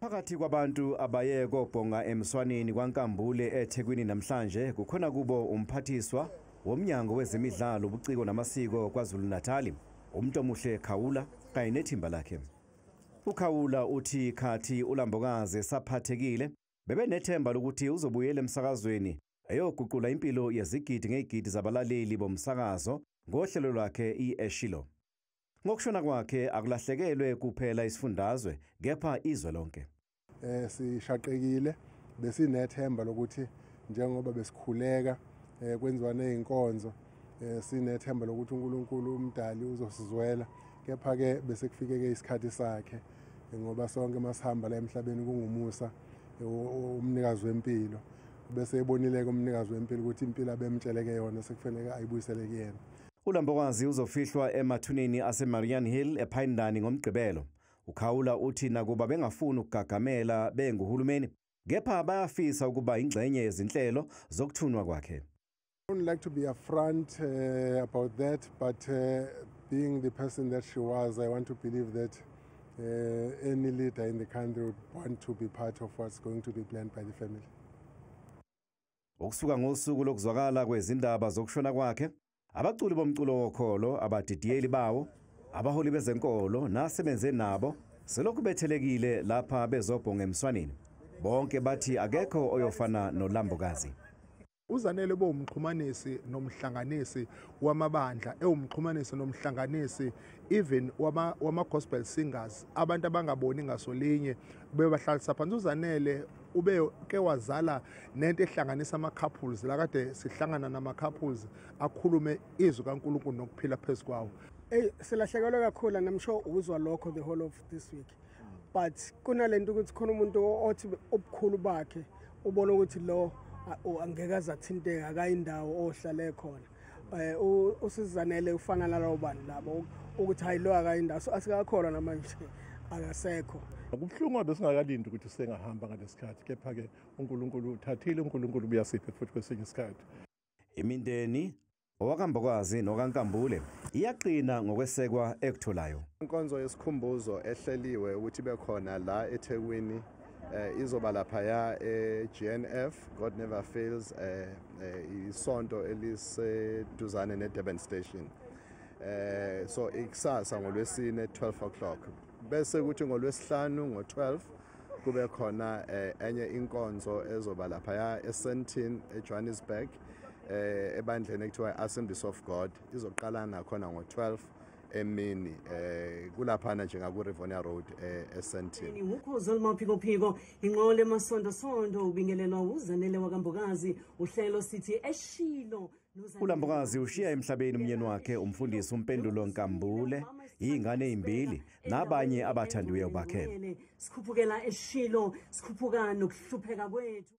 Phakathi kwabantu abaye kobhonga emswaneni kwaNkambule eThekwini namhlanje kukhona kubo umphathiswa womnyango wezemidlalo ubuciko namasiko KwaZulu-Natal uMntomuhle Khawula kanye nethimba lakhe. uKhawula uthi khathi uLambokazi saphathekile bebenethemba lokuthi uzobuyela emsakazweni eyoguqula impilo yezigidi ngezigidi zabalaleli bomsakazo ngohlelo lwakhe iEshilo. Ngokushona kwakhe akulahlekelwe kuphela isifundazwe kepha izwe lonke. Sishaqekile besinethemba lokuthi njengoba besikhuleka kwenziwa nezinkonzo sinethemba lokuthi uNkulunkulu umdali uzosizwela kepha ke bese kufike isikhathi sakhe ngoba sonke masihamba la emhlabeni kungumusa umnikazi wempilo bese ebonile umnikazi wempilo ukuthi impilo abemtsheleke yona sekufanele ayibuyisele kuyena. uLambokazi uzofihlwa emathuneni aseMarian Hill ePhindani ngomgqibelo. uKhawula uthi nakuba bengafuni ukugagamela benguhulumeni kepha bayafisa ukuba ingxenye yezinhlelo zokuthunwa kwakhe. I don't like to be upfront about that, but being the person that she was, I want to believe that any leader in the country would want to be part of what's going to be planned by the family. Ukusuka ngosuku lokuzwakala kwezindaba zokushona kwakhe, abaculi bomculo wokholo, abadidiyeli bawo, abaholi bezenkolo nasebenze nabo selokhu bethelekile lapha bezobhonga emswaneni. Bonke bathi akekho oyofana noLambokazi. uZanele bomxhumanisi nomhlanganisi wamabandla ewumxhumanisi nomhlanganisi even wama gospel singers abantu abangaboni ngasolinye bebahlalisa phansi. uZanele ube ke wazala nento ehlanganisa ama couples la kade sihlangana nama couples akhulume izwi kaNkulunkulu nokuphila phezukwawo. Silahlekelwe kakhulu namsho uzwa lokho the whole of this week, but kunalento ukuthi khona umuntu othi obukhulu bakhe ubona ukuthi lo angeke azathinteka akayindawo ohlale khona. uSizanele ufana nalabo bantu labo ukuthi hayi lo akayindawo asikakhona namanje akasekho. Kubhlungu besingakalindi ukuthi sengahamba ngalesikhathi kepha ke uNkulunkulu uthathile, uNkulunkulu uyasipha futhi kwesinye isikhathi. Imindeni owaKambokwazi nokaNkambule iyaqina ngokwesekwa ekutholayo. Inkonzo yesikhumbuzo ehleliwe ukuthi bekhona la eThekwini izoba lapha eGNF God Never Fails isonto eliseduzane neDurban Station. So ikusasa ngolwesine 12 o'clock. Bese kuthi ngolwesihlanu ngo12 kube khona enye inkonzo ezoba lapha eSentin eJohannesburg ebandleni ekuthiwa Assemblies of God izoqala nakhona ngo12 emini kulaphana njengaku Rivonia Road eSentin. Ukhozo lmaphiko inqole masonto ubingelelwa uZanele waKambokazi uhlelo sithi Eshilo. uLambokazi ushiya emhlabeni umyeni wakhe umfundisi uMpendulo Nkambule, ingane ezimbili nabanye abathandiweyo bakhe. Sikhuphukela Eshilo, sikhuphuka nokuhlupheka kwethu.